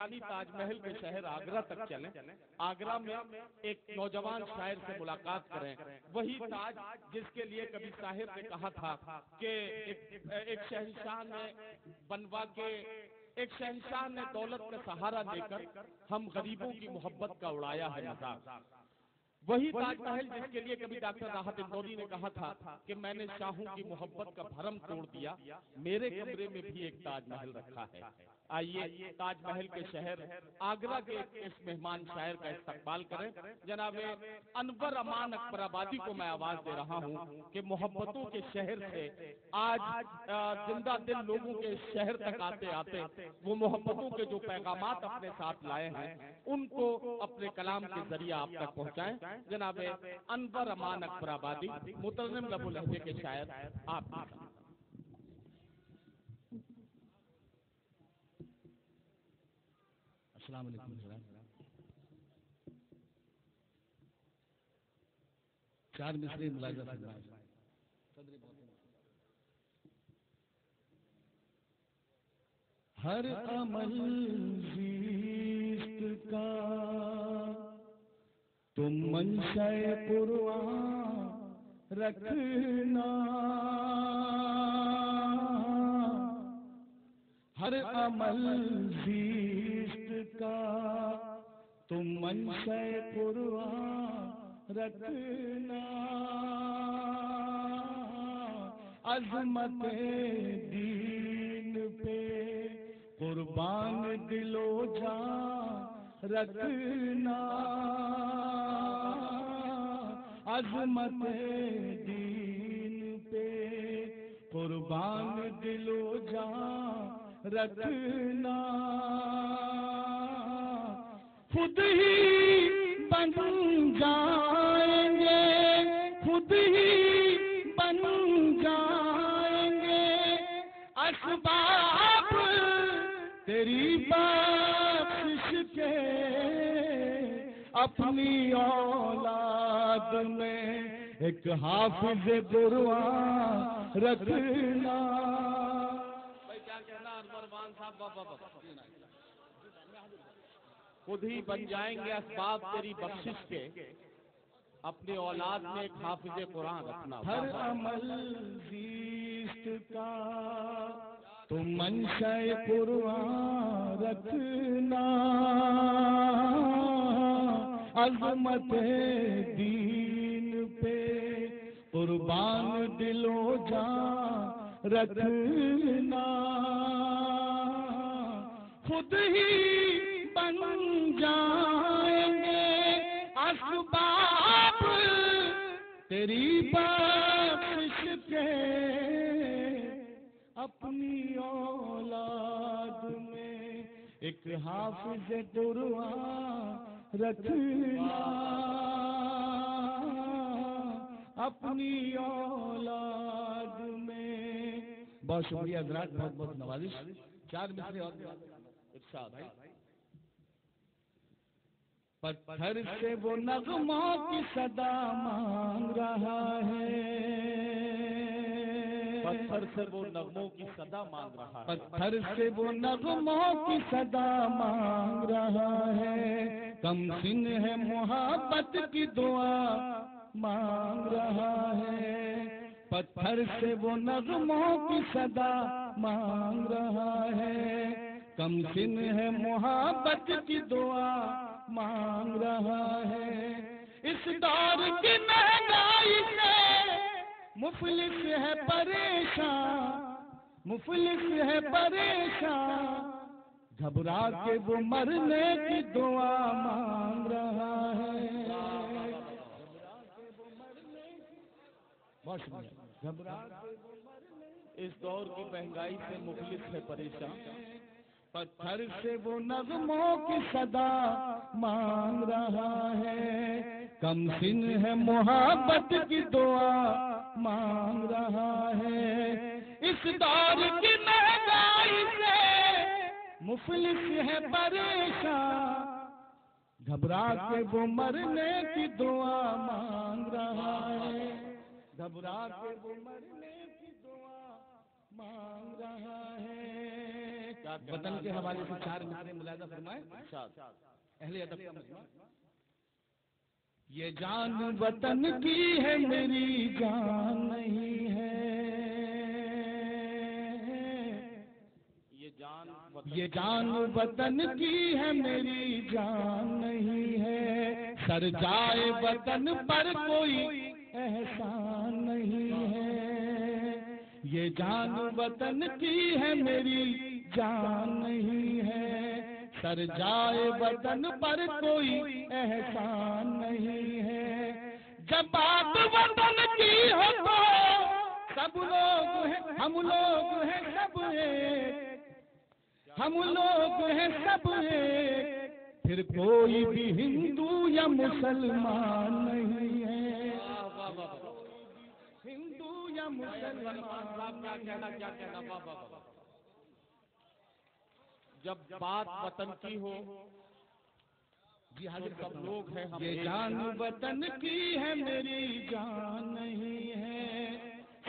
انسانی تاج محل کے شہر آگرہ تک چلیں، آگرہ میں ایک نوجوان شاعر سے ملاقات کریں، وہی تاج جس کے لیے کبھی شاعر نے کہا تھا کہ ایک شہنشاہ نے بنوا کے، ایک شہنشاہ نے دولت کا سہارا دے کر ہم غریبوں کی محبت کا اڑایا ہے مذاق۔ وہی تاج محل جس کے لیے کبھی ڈاکٹر راحت اندوری نے کہا تھا کہ میں نے شاہوں کی محبت کا بھرم توڑ دیا، میرے کمرے میں بھی ایک تاج محل رکھا ہے۔ آئیے تاج محل کے شہر آگرہ کے اس مہمان شاعر کا استقبال کریں۔ جناب انور امان اکبر آبادی کو میں آواز دے رہا ہوں کہ محبتوں کے شہر سے آج زندہ دل لوگوں کے شہر تک آتے آتے وہ محبتوں کے جو پیغامات اپنے ساتھ لائے ہیں ان کو اپنے کلام کے ذریعے آپ تک پہنچائیں۔ جناب انور امان اکبر آبادی مترنم لب و لہجے کے شاعر، آپ السلام علیکم جناب، چار مصرے ملاحظہ فرمائیں۔ ہر عمل زیست کا تم منشأ قرآن رکھنا، ہر عمل زیست کا تم منشأ قرآن رکھنا، عظمت دین پہ قربان دل و جان رکھنا، عظمت دین پہ قربان دل و جان رکھنا، خود ہی بن جائیں گے، خود ہی بن جائیں گے اسباب تیری بخشش کے، اپنی اولاد میں ایک حافظ قرآن رکھنا۔ بھائی کیا کہنا انور صاحب؟ خود ہی بن جائیں گے اسباب تیری بخشش کے، اپنی اولاد میں ایک حافظ قرآن رکھنا۔ ہر عمل زیست کا تم منشأ قرآن رکھنا، عظمت دین پہ قربان دل و جان رکھنا، خود ہی بن جائیں گے اسباب تیری بخشش کے، اپنی اولاد میں ایک حافظ قرآن رکھنا، اپنی اولاد میں۔ بہت شکریہ حضرات، بہت بہت نوازش۔ چار مصرے اور ارشاد۔ پتھر سے وہ نغموں کی صدا مانگ رہا ہے، پتھر سے وہ نغموں کی صدا مانگ رہا ہے، پتھر سے وہ نغموں کی صدا مانگ رہا ہے، کم سن ہے محبت کی دعا مانگ رہا ہے، پتھر سے وہ نغموں کی صدا مانگ رہا ہے، کم سن ہے محبت کی دعا مانگ رہا ہے، اس دور کی مہنگائی سے مفلس ہے پریشان، مفلس ہے پریشان، گھبرا کے وہ مرنے کی دعا مانگ رہا ہے، گھبرا اس دور کی مہنگائی سے مفلس ہے پریشان، پتھر سے وہ نغموں کی صدا مانگ رہا ہے، کم سن ہے محبت کی دعا مانگ رہا ہے، اس دور کی مہنگائی سے مفلس ہے پریشان، گھبرا کے وہ مرنے کی دعا مانگ رہا ہے، گھبرا کے وہ مرنے کی دعا مانگ رہا ہے. وطن کے حوالے سے 4 مصرے ملاحظہ فرمائیں. اہل ادب کا مجموعہ. یہ جان وطن کی ہے میری جان نہیں ہے. یہ جان وطن کی ہے میری جان نہیں ہے. سر جائے وطن پر کوئی احسان نہیں ہے. یہ جان وطن کی ہے میری جان نہیں ہے. سر جائے وطن پر کوئی احسان نہیں ہے. جب بات وطن کی ہو تو سب لوگ ہیں ہم لوگ ہیں سب ایک. ہم لوگ ہیں سب ایک. پھر کوئی بھی ہندو یا مسلمان نہیں ہے. ہندو یا مسلمان. کیا کہنا جب بات وطن کی ہو جی حاضر سب لوگ ہیں. یہ جان وطن کی ہے میری جان نہیں ہے.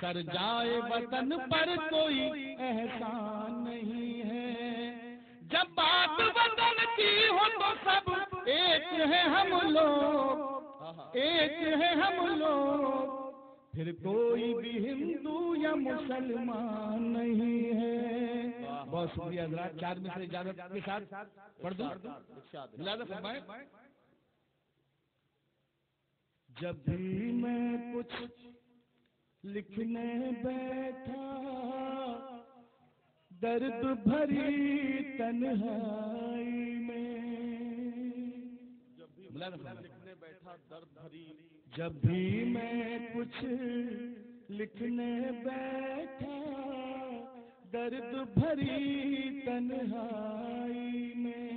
سر جائے وطن پر کوئی احسان نہیں ہے. جب بات وطن کی ہو تو سب ایک ہے ہم لوگ. ایک ہے ہم لوگ. پھر کوئی بھی ہندو یا مسلمان نہیں ہے. بہت شکریہ حضرات. 4 مصرے اجازت کے ساتھ پڑھ دوں. ملاحظہ فرمائیں. جب بھی میں کچھ لکھنے بیٹھا درد بھری تنہائی میں. لکھنے بیٹھا درد بھری. جب بھی میں کچھ لکھنے بیٹھا درد بھری تنہائی میں.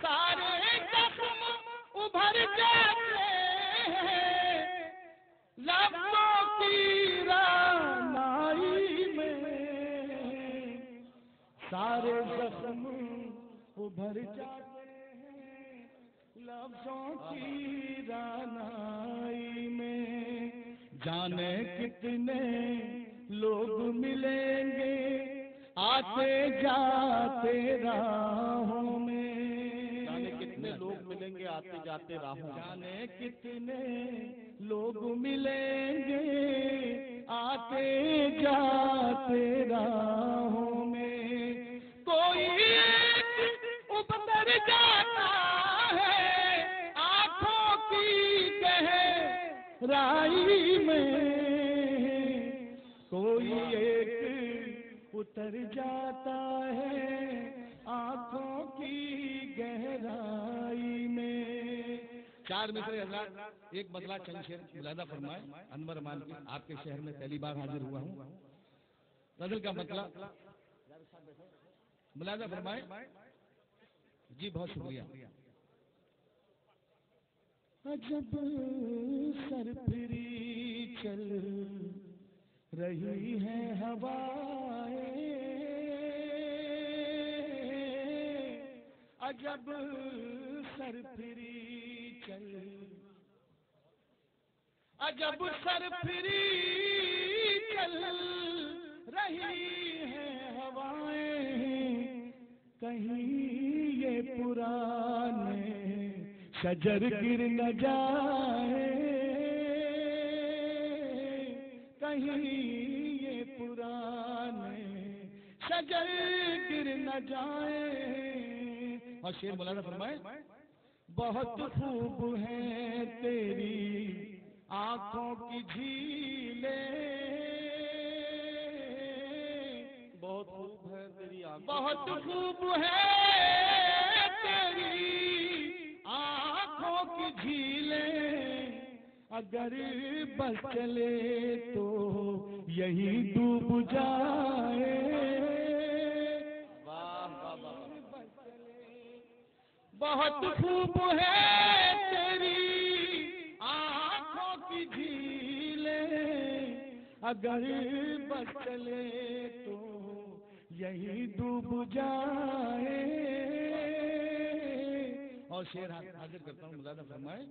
سارے زخم ابھر جاتے ہیں لفظوں کی رانائی میں. سارے زخم ابھر جاتے ہیں لفظوں کی رانائی میں. جانے کتنے لوگ ملیں گے آتے جاتے راہوں میں. جانے کتنے لوگ ملیں گے آتے جاتے راہوں. جانے کتنے لوگ ملیں گے آتے جاتے راہوں میں. کوئی ایک ابتر جاتا ہے آنکھوں کی گہرائی میں. کوئی ایک اتر جاتا ہے آنکھوں کی گہرائی میں. 4 مصرے حضرات. ایک بدلا چند شعر ملاحظہ فرمائے. انور امان کی آپ کے شہر میں پہلی بار حاضر ہوا ہوں. غزل کا مطلب ملاحظہ فرمائے. جی بہت شکریہ. عجب سرپری چل رہی ہے ہوائیں. عجب سرپری چل عجب سرپری چل رہی ہے ہوائیں. کہیں یہ پرانے شجر گر نہ جائے. کہیں یہ پرانے شجر گر نہ جائے. اور شعر مولانا فرمائے. بہت خوب ہے تیری آنکھوں کی جھیلیں. بہت خوب ہے تیری آنکھوں. بہت خوب ہے تیری آنکھوں کی جھیلیں. اگر بس چلے تو یہی ڈوب جائے. بہت خوب ہے تیری آنکھوں کی جھیلیں. اگر بس چلے تو یہی ڈوب جائے. اور شعر حاضر کرتا ہوں ملاحظہ فرمائے.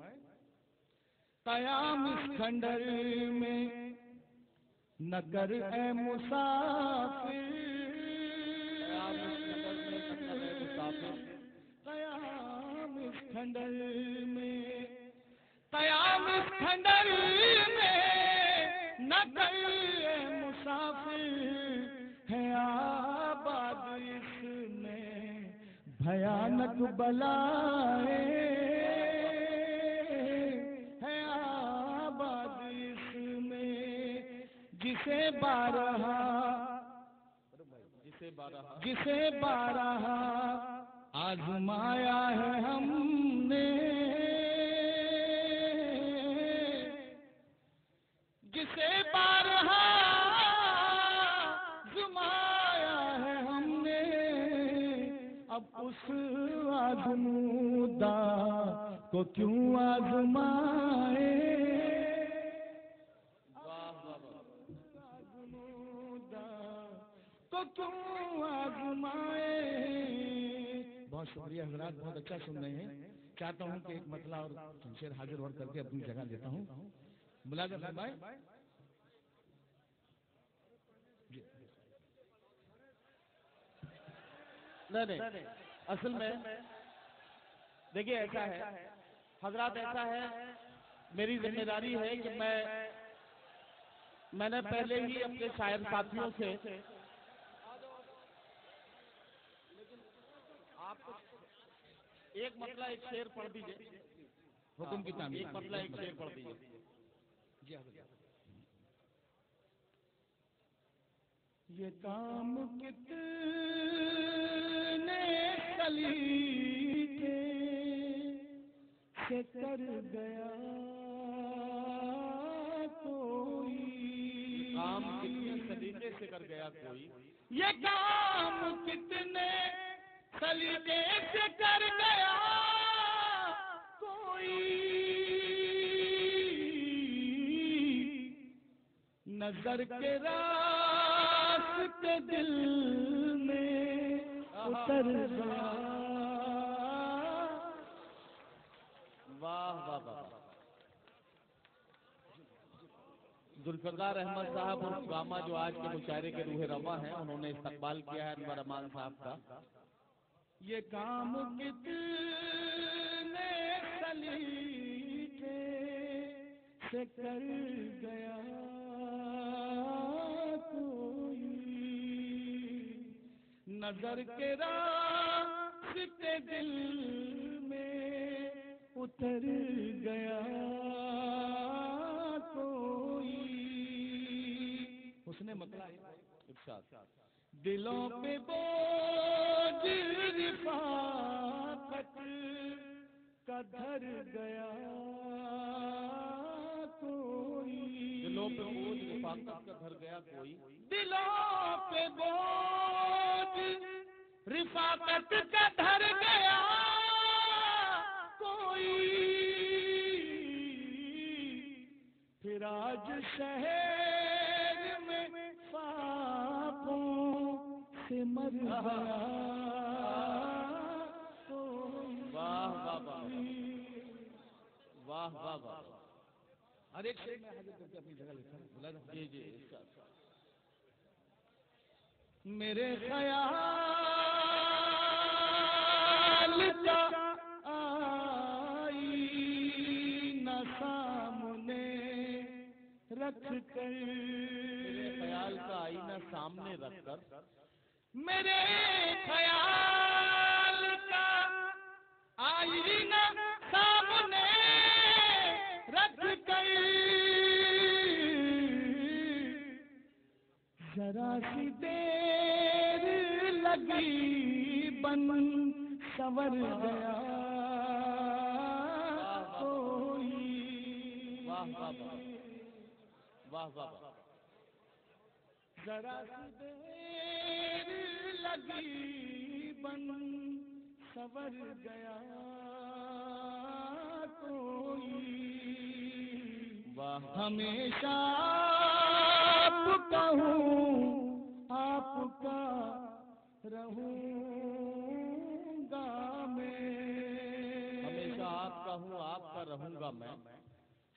قیام اسکندر میں نہ کر اے مسافر قیام اس کھنڈر میں، قیام اس کھنڈر میں نہ کر اے مسافر، ہے آباد اس میں بھیانک بلائے، ہے آباد اس میں جسے بارہا آزمایا ہے ہم نے، جسے بارہا آزمایا ہے ہم نے، اب اس آزمودہ کو کیوں آزمائے، کو کیوں آزمائے۔ بہت شکریہ حضرات، بہت اچھا سن رہے ہیں۔ چاہتا ہوں کہ ایک مسئلہ اور شیر حاضر اور کر کے اپنی جگہ لیتا ہوں۔ ملازم فرمائیں۔ نہیں، اصل میں دیکھیے ایسا ہے حضرات، ایسا ہے میری ذمہ داری ہے کہ میں نے پہلے ہی اپنے شاعر ساتھیوں سے آپ ایک مسئلہ ایک شعر پڑھ دیجئے، حکم کی تعمیر، ایک مسئلہ ایک شعر پڑھ دیجئے۔ جی حضرت۔ یہ کام کتنے سلیقے سے کر گیا کوئی، کام کتنے سلیقے سے کر گیا کوئی، یہ کام کتنے سلیقے سے کر گیا کوئی، نظر کے راستے دل میں اتر گیا۔ واہ واہ واہ۔ ذوالفقار احمد صاحب اور گاما جو آج کے مشاعرے کے روح رواں ہیں، انہوں نے استقبال کیا ہے انور امان صاحب کا۔ یہ کام کتنے سلیقے سے کر گیا کوئی، نظر کے راستے دل میں اتر گیا کوئی، حسن مطلع ارشاد۔ دلوں پہ بوجھ رفاقت کا دھر گیا کوئی، دلوں پہ بوجھ رفاقت کا دھر گیا کوئی، دلوں پہ بوجھ رفاقت کا دھر گیا کوئی، پھر آج شہر میں پاپوں سے مر گیا کوئی۔ واہ واہ واہ واہ واہ واہ۔ ہر ایک شعر میں حاضر کر کے اپنی جگہ لکھا ہے۔ جی جی ارشاد۔ میرے خیال کا آئینہ سامنے رکھ کر، میرے خیال کا آئینہ سامنے رکھ کر، میرے خیال کا آئینہ سامنے رکھ کر، ذرا سی دیر لگی بن سنور گیا کوئی، واہ واہ واہ واہ واہ۔ ذرا سی دیر لگی بن سنور گیا کوئی، واہ ہمیشہ آپ کا ہوں آپ کا رہوں گا میں، ہمیشہ آپ کا ہوں آپ کا رہوں گا میں،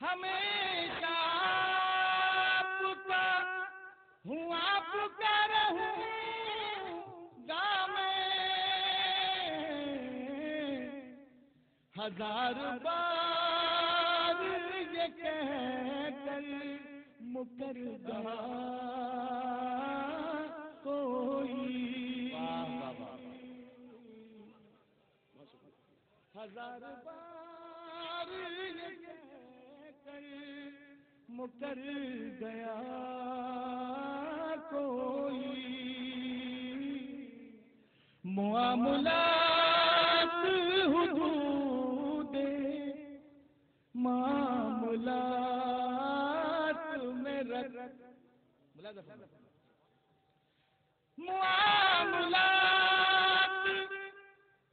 ہمیشہ آپ کا ہوں آپ کا رہوں گا میں ہزار بار یہ کہہ کر مکر گیا کوئی ہزار بار یہ کہہ کر مکر گیا کوئی معاملات حدود معاملات میں معاملات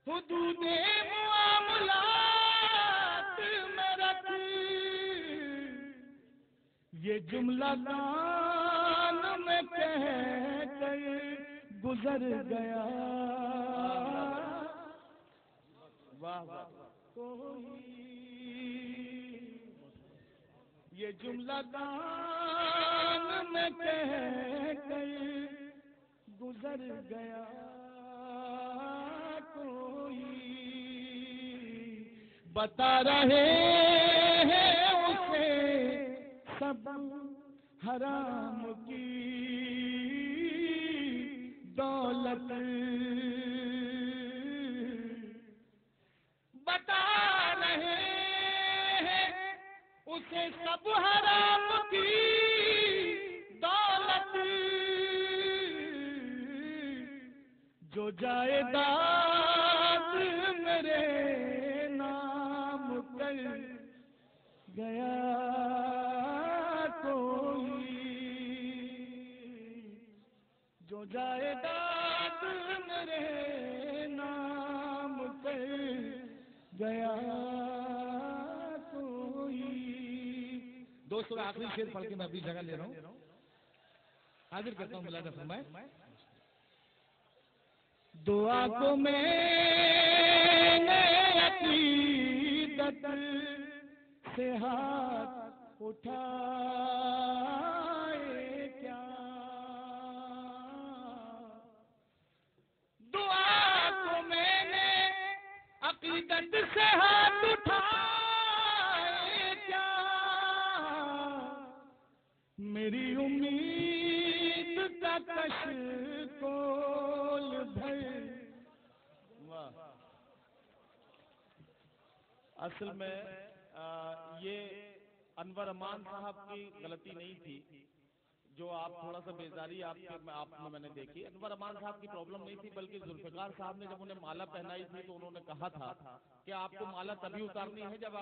حدود معاملات میں رکھ یہ جملہ کان میں کہہ کر گزر گیا کوئی یہ جملہ کان میں کہہ کر گزر گیا کوئی بتا رہے ہیں اسے سب حرام کی دولت بتا رہے ہیں اسے سب حرام کی دولت جو جائیداد میرے نام کر گیا کوئی جو جائیداد میرے نام کر گیا کوئی. دوستوں آخری شعر پڑھ کے میں اپنی جگہ لے رہا ہوں. حاضر کرتا ہوں ملاحظہ فرمائے. دعا کو میں نے عقیدت سے ہاتھ اٹھائے کیا دعا کو میں نے عقیدت سے ہاتھ اٹھائے کیا میری امید کا کشکول بھر. اصل میں یہ انور امان صاحب کی غلطی نہیں تھی جو آپ تھوڑا سا بیزاری آپ میں نے دیکھی. انور امان صاحب کی پرابلم نہیں تھی بلکہ ذوالفقار صاحب نے جب انہیں مالا پہنائی تھی تو انہوں نے کہا تھا کہ آپ کو مالا تبھی اتارنی ہے جب